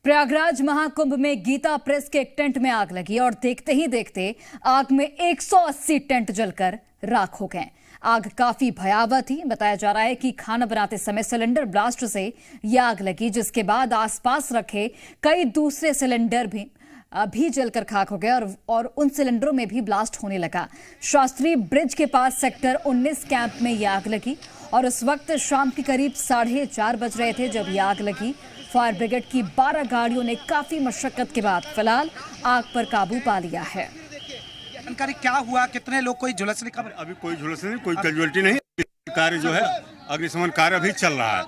प्रयागराज महाकुंभ में गीता प्रेस के एक टेंट में आग लगी और देखते ही देखते आग में 180 टेंट जलकर राख हो गए। आग काफी भयावह थी। बताया जा रहा है कि खाना बनाते समय सिलेंडर ब्लास्ट से यह आग लगी, जिसके बाद आसपास रखे कई दूसरे सिलेंडर भी जलकर खाक हो गए और उन सिलेंडरों में भी ब्लास्ट होने लगा। शास्त्री ब्रिज के पास सेक्टर 19 कैंप में यह आग लगी और उस वक्त शाम के करीब 4:30 बज रहे थे जब यह आग लगी। फायर ब्रिगेड की 12 गाड़ियों ने काफी मशक्कत के बाद फिलहाल आग पर काबू पा लिया है। जानकारी क्या हुआ, कितने लोग, कोई झुलसने खबर? अभी कोई झुलस नहीं, कोई कैजुअलिटी नहीं। कार्य जो है अग्निशमन कार्य अभी चल रहा है।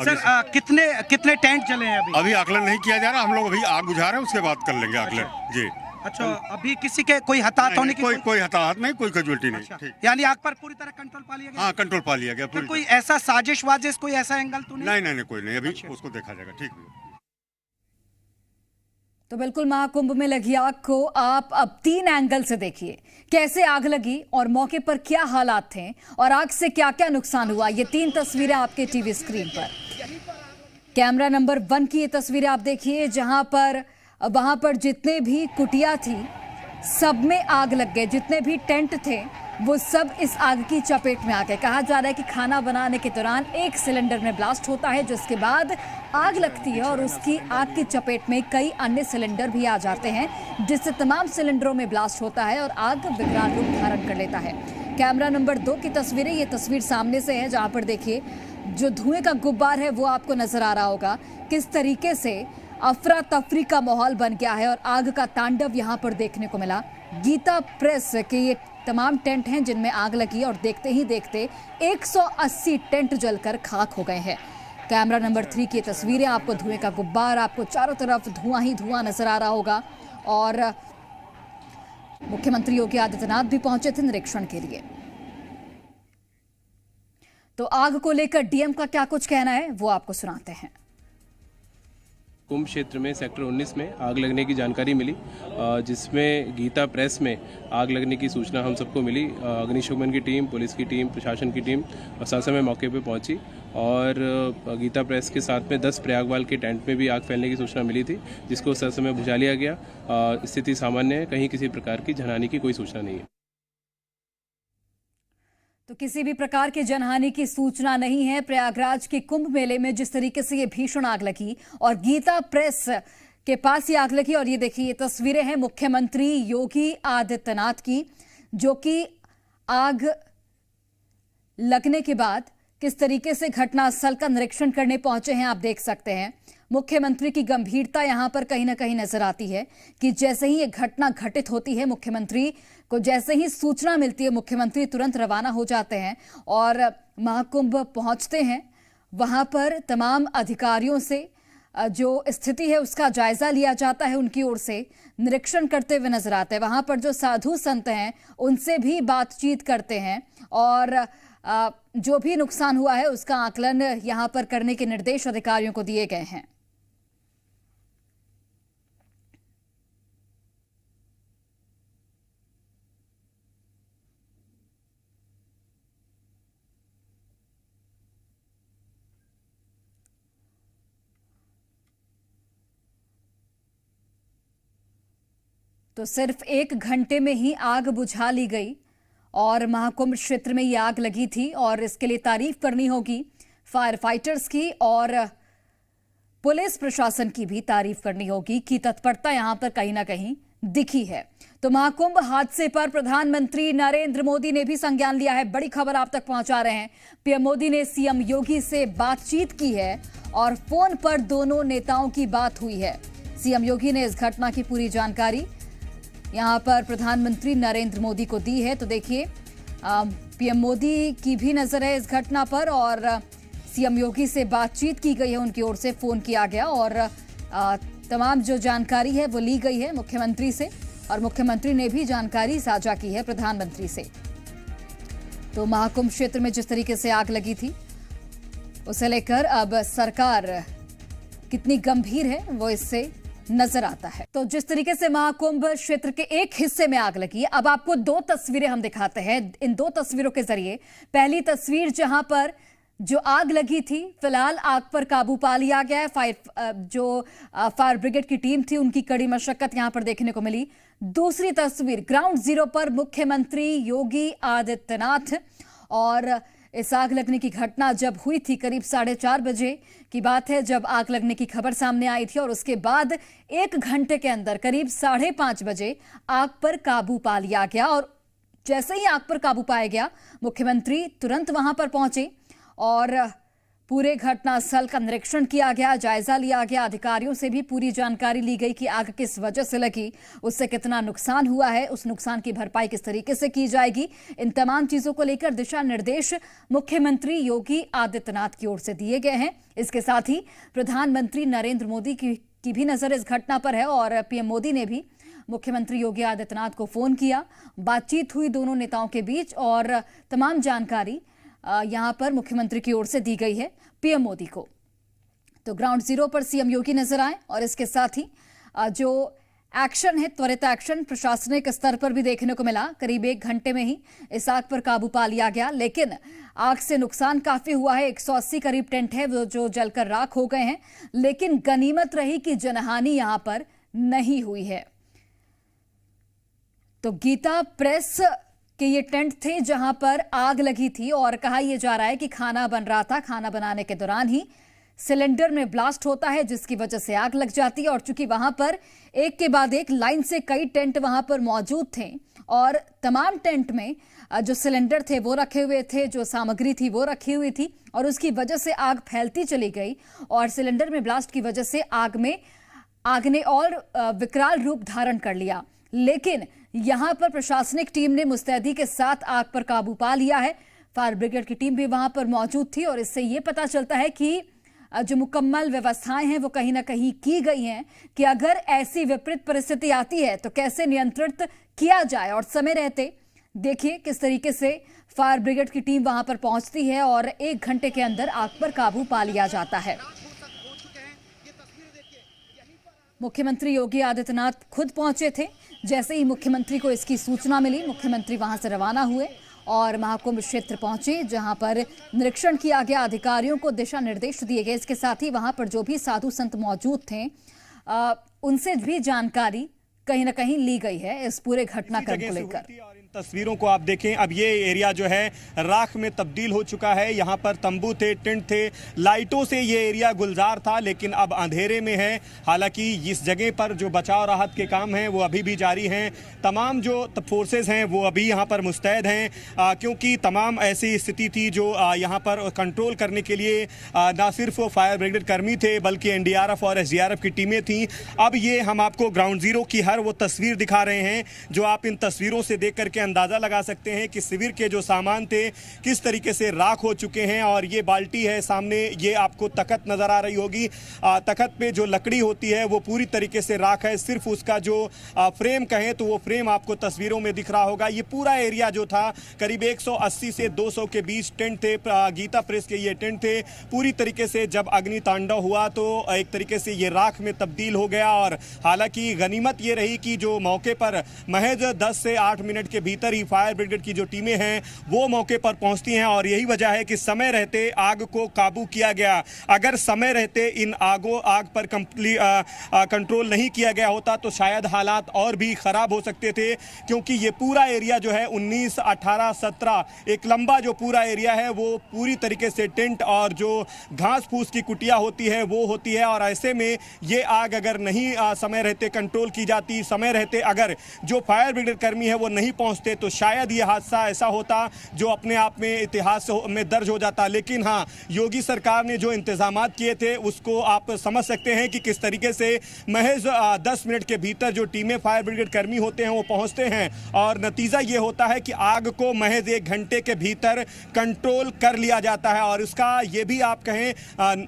सर कितने टेंट जले हैं? अभी आकलन नहीं किया जा रहा, हम लोग अभी आग बुझा रहे हैं, उसके बाद कर लेंगे आकलन। जी अच्छा, अभी किसी के कोई हताहत होने की? कोई हताहत नहीं, कोई कैजुअलिटी नहीं। यानी आग पर पूरी तरह कंट्रोल पा लिया गया? हाँ, कंट्रोल पा लिया गया। कोई ऐसा साजिश वाजिश, कोई ऐसा एंगल तो नहीं? नहीं, कोई नहीं, अभी उसको देखा जाएगा। ठीक है। तो बिल्कुल महाकुंभ में लगी आग को आप अब 3 एंगल से देखिए, कैसे आग लगी और मौके पर क्या हालात थे और आग से क्या क्या नुकसान हुआ। ये 3 तस्वीरें आपके टीवी स्क्रीन पर। कैमरा नंबर 1 की ये तस्वीरें आप देखिए, वहां पर जितने भी कुटिया थी सब में आग लग गए। जितने भी टेंट थे वो सब इस आग की चपेट में आ गए। कहा जा रहा है कि खाना बनाने के दौरान एक सिलेंडर में ब्लास्ट होता है, जिसके बाद आग लगती है और उसकी आग की चपेट में कई अन्य सिलेंडर भी आ जाते हैं, जिससे तमाम सिलेंडरों में ब्लास्ट होता है और आग विकराल रूप धारण कर लेता है। कैमरा नंबर 2 की तस्वीरें, ये तस्वीर सामने से है, जहां पर देखिए जो धुएं का गुब्बार है वो आपको नजर आ रहा होगा। किस तरीके से अफरा तफरी का माहौल बन गया है और आग का तांडव यहां पर देखने को मिला। गीता प्रेस के ये तमाम टेंट हैं जिनमें आग लगी और देखते ही देखते 180 टेंट जलकर खाक हो गए हैं। कैमरा नंबर 3 की तस्वीरें, आपको धुएं का गुब्बार, आपको चारों तरफ धुआं ही धुआं नजर आ रहा होगा। और मुख्यमंत्री योगी आदित्यनाथ भी पहुंचे थे निरीक्षण के लिए। तो आग को लेकर डीएम का क्या कुछ कहना है वो आपको सुनाते हैं। कुंभ क्षेत्र में सेक्टर 19 में आग लगने की जानकारी मिली, जिसमें गीता प्रेस में आग लगने की सूचना हम सबको मिली। अग्निशमन की टीम, पुलिस की टीम, प्रशासन की टीम और साथ समय मौके पे पहुंची और गीता प्रेस के साथ में 10 प्रयागवाल के टेंट में भी आग फैलने की सूचना मिली थी, जिसको उस समय बुझा लिया गया। स्थिति सामान्य है, कहीं किसी प्रकार की जनहानि की कोई सूचना नहीं है। तो किसी भी प्रकार की जनहानि की सूचना नहीं है। प्रयागराज के कुंभ मेले में जिस तरीके से ये भीषण आग लगी और गीता प्रेस के पास ये आग लगी, और ये देखिए ये तस्वीरें हैं मुख्यमंत्री योगी आदित्यनाथ की, जो कि आग लगने के बाद किस तरीके से घटनास्थल का निरीक्षण करने पहुंचे हैं, आप देख सकते हैं। मुख्यमंत्री की गंभीरता यहां पर कहीं ना कहीं नजर आती है कि जैसे ही ये घटना घटित होती है, मुख्यमंत्री को जैसे ही सूचना मिलती है, मुख्यमंत्री तुरंत रवाना हो जाते हैं और महाकुंभ पहुंचते हैं। वहां पर तमाम अधिकारियों से जो स्थिति है उसका जायजा लिया जाता है, उनकी ओर से निरीक्षण करते हुए नजर आते हैं। वहां पर जो साधु संत हैं उनसे भी बातचीत करते हैं और जो भी नुकसान हुआ है उसका आकलन यहां पर करने के निर्देश अधिकारियों को दिए गए हैं। तो सिर्फ 1 घंटे में ही आग बुझा ली गई और महाकुंभ क्षेत्र में ये आग लगी थी और इसके लिए तारीफ करनी होगी फायर फाइटर्स की और पुलिस प्रशासन की भी तारीफ करनी होगी कि तत्परता यहां पर कहीं ना कहीं दिखी है। तो महाकुंभ हादसे पर प्रधानमंत्री नरेंद्र मोदी ने भी संज्ञान लिया है। बड़ी खबर आप तक पहुंचा रहे हैं। पीएम मोदी ने सीएम योगी से बातचीत की है और फोन पर दोनों नेताओं की बात हुई है। सीएम योगी ने इस घटना की पूरी जानकारी यहां पर प्रधानमंत्री नरेंद्र मोदी को दी है। तो देखिए पीएम मोदी की भी नजर है इस घटना पर और सीएम योगी से बातचीत की गई है, उनकी ओर से फोन किया गया और तमाम जो जानकारी है वो ली गई है मुख्यमंत्री से और मुख्यमंत्री ने भी जानकारी साझा की है प्रधानमंत्री से। तो महाकुंभ क्षेत्र में जिस तरीके से आग लगी थी उसे लेकर अब सरकार कितनी गंभीर है वो इससे नजर आता है। तो जिस तरीके से महाकुंभ क्षेत्र के एक हिस्से में आग लगी, अब आपको 2 तस्वीरें हम दिखाते हैं। इन 2 तस्वीरों के जरिए, पहली तस्वीर जहां पर जो आग लगी थी, फिलहाल आग पर काबू पा लिया गया है। फायर ब्रिगेड की टीम थी, उनकी कड़ी मशक्कत यहां पर देखने को मिली। दूसरी तस्वीर ग्राउंड जीरो पर मुख्यमंत्री योगी आदित्यनाथ, और इस आग लगने की घटना जब हुई थी करीब 4:30 बजे की बात है, जब आग लगने की खबर सामने आई थी, और उसके बाद 1 घंटे के अंदर करीब 5:30 बजे आग पर काबू पा लिया गया। और जैसे ही आग पर काबू पाया गया, मुख्यमंत्री तुरंत वहां पर पहुंचे और पूरे घटनास्थल का निरीक्षण किया गया, जायजा लिया गया। अधिकारियों से भी पूरी जानकारी ली गई कि आग किस वजह से लगी, उससे कितना नुकसान हुआ है, उस नुकसान की भरपाई किस तरीके से की जाएगी। इन तमाम चीजों को लेकर दिशा निर्देश मुख्यमंत्री योगी आदित्यनाथ की ओर से दिए गए हैं। इसके साथ ही प्रधानमंत्री नरेंद्र मोदी की भी नजर इस घटना पर है, और पीएम मोदी ने भी मुख्यमंत्री योगी आदित्यनाथ को फोन किया। बातचीत हुई दोनों नेताओं के बीच, और तमाम जानकारी यहां पर मुख्यमंत्री की ओर से दी गई है पीएम मोदी को। तो ग्राउंड जीरो पर सीएम योगी नजर आए, और इसके साथ ही जो एक्शन है, त्वरित एक्शन प्रशासनिक स्तर पर भी देखने को मिला। करीब 1 घंटे में ही इस आग पर काबू पा लिया गया, लेकिन आग से नुकसान काफी हुआ है। 180 करीब टेंट है जो जलकर राख हो गए हैं, लेकिन गनीमत रही कि जनहानि यहां पर नहीं हुई है। तो गीता प्रेस कि ये टेंट थे जहां पर आग लगी थी, और कहा यह जा रहा है कि खाना बन रहा था, खाना बनाने के दौरान ही सिलेंडर में ब्लास्ट होता है, जिसकी वजह से आग लग जाती है। और चूंकि वहां पर एक के बाद एक लाइन से कई टेंट वहां पर मौजूद थे, और तमाम टेंट में जो सिलेंडर थे वो रखे हुए थे, जो सामग्री थी वो रखी हुई थी, और उसकी वजह से आग फैलती चली गई। और सिलेंडर में ब्लास्ट की वजह से आग ने और विकराल रूप धारण कर लिया। लेकिन यहां पर प्रशासनिक टीम ने मुस्तैदी के साथ आग पर काबू पा लिया है। फायर ब्रिगेड की टीम भी वहां पर मौजूद थी, और इससे यह पता चलता है कि जो मुकम्मल व्यवस्थाएं हैं वो कहीं ना कहीं की गई हैं कि अगर ऐसी विपरीत परिस्थिति आती है तो कैसे नियंत्रित किया जाए। और समय रहते देखिए किस तरीके से फायर ब्रिगेड की टीम वहां पर पहुंचती है, और 1 घंटे के अंदर आग पर काबू पा लिया जाता है। मुख्यमंत्री योगी आदित्यनाथ खुद पहुंचे थे। जैसे ही मुख्यमंत्री को इसकी सूचना मिली, मुख्यमंत्री वहां से रवाना हुए और महाकुंभ क्षेत्र पहुंचे, जहां पर निरीक्षण किया गया, अधिकारियों को दिशा निर्देश दिए गए। इसके साथ ही वहां पर जो भी साधु संत मौजूद थे, उनसे भी जानकारी कहीं ना कहीं ली गई है इस पूरे घटनाक्रम को लेकर। तस्वीरों को आप देखें, अब ये एरिया जो है राख में तब्दील हो चुका है। यहाँ पर तंबू थे, टेंट थे, लाइटों से ये एरिया गुलजार था, लेकिन अब अंधेरे में है। हालांकि इस जगह पर जो बचाव राहत के काम हैं वो अभी भी जारी हैं। तमाम जो फोर्सेस हैं वो अभी यहाँ पर मुस्तैद हैं, क्योंकि तमाम ऐसी स्थिति थी जो यहाँ पर कंट्रोल करने के लिए ना सिर्फ फायर ब्रिगेड कर्मी थे, बल्कि एनडीआरएफ और एसडीआरएफ की टीमें थीं। अब ये हम आपको ग्राउंड जीरो की हर वो तस्वीर दिखा रहे हैं जो आप इन तस्वीरों से देख करके अंदाजा लगा सकते हैं कि शिविर के जो सामान थे किस तरीके से राख हो चुके हैं। और ये बाल्टी है सामने, ये आपको तख्त नजर आ रही होगी। तख्त पे जो लकड़ी होती है वो पूरी तरीके से राख है, सिर्फ उसका जो फ्रेम कहें तो वो फ्रेम आपको तस्वीरों में दिख रहा होगा। ये पूरा एरिया जो था करीब 180 से 200 के बीच टेंट थे, गीता प्रेस के ये टेंट थे। पूरी तरीके से जब अग्नि तांडव हुआ तो एक तरीके से ये राख में तब्दील हो गया। और हालांकि गनीमत ये रही कि जो मौके पर महज 10 से 8 मिनट के भीतर ही फायर ब्रिगेड की जो टीमें हैं वो मौके पर पहुंचती हैं, और यही वजह है कि समय रहते आग को काबू किया गया। अगर समय रहते इन आग पर कंट्रोल नहीं किया गया होता तो शायद हालात और भी खराब हो सकते थे, क्योंकि ये पूरा एरिया जो है 19, 18, 17 एक लंबा जो पूरा एरिया है वो पूरी तरीके से टेंट और जो घास फूस की कुटिया होती है वो होती है। और ऐसे में ये आग अगर नहीं समय रहते कंट्रोल की जाती, समय रहते अगर जो फायर ब्रिगेड कर्मी है वो नहीं पहुंचते, तो शायद ये हादसा ऐसा होता जो अपने आप में इतिहास में दर्ज हो जाता। लेकिन हाँ, योगी सरकार ने जो इंतजामात किए थे उसको आप समझ सकते हैं कि किस तरीके से महज 10 मिनट के भीतर जो टीमें फायर ब्रिगेड कर्मी होते हैं वो पहुंचते हैं, और नतीजा ये होता है कि आग को महज 1 घंटे के भीतर कंट्रोल कर लिया जाता है। और इसका ये भी आप कहें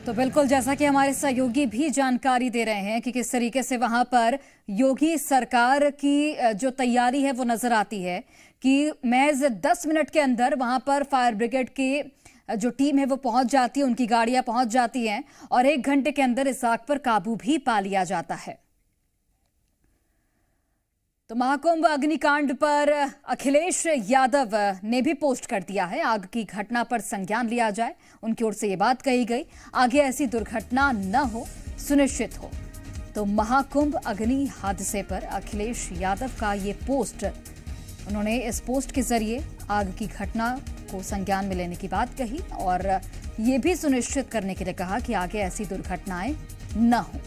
तो बिल्कुल जैसा कि हमारे सहयोगी भी जानकारी दे रहे हैं कि किस तरीके से वहां पर योगी सरकार की जो तैयारी है वो नजर आती है कि महज 10 मिनट के अंदर वहां पर फायर ब्रिगेड की जो टीम है वो पहुंच जाती है, उनकी गाड़ियां पहुंच जाती हैं, और 1 घंटे के अंदर इस आग पर काबू भी पा लिया जाता है। तो महाकुंभ अग्निकांड पर अखिलेश यादव ने भी पोस्ट कर दिया है, आग की घटना पर संज्ञान लिया जाए। उनकी ओर से ये बात कही गई, आगे ऐसी दुर्घटना न हो, सुनिश्चित हो। तो महाकुंभ अग्नि हादसे पर अखिलेश यादव का ये पोस्ट, उन्होंने इस पोस्ट के जरिए आग की घटना को संज्ञान में लेने की बात कही और ये भी सुनिश्चित करने के लिए कहा कि आगे ऐसी दुर्घटनाएं न हों।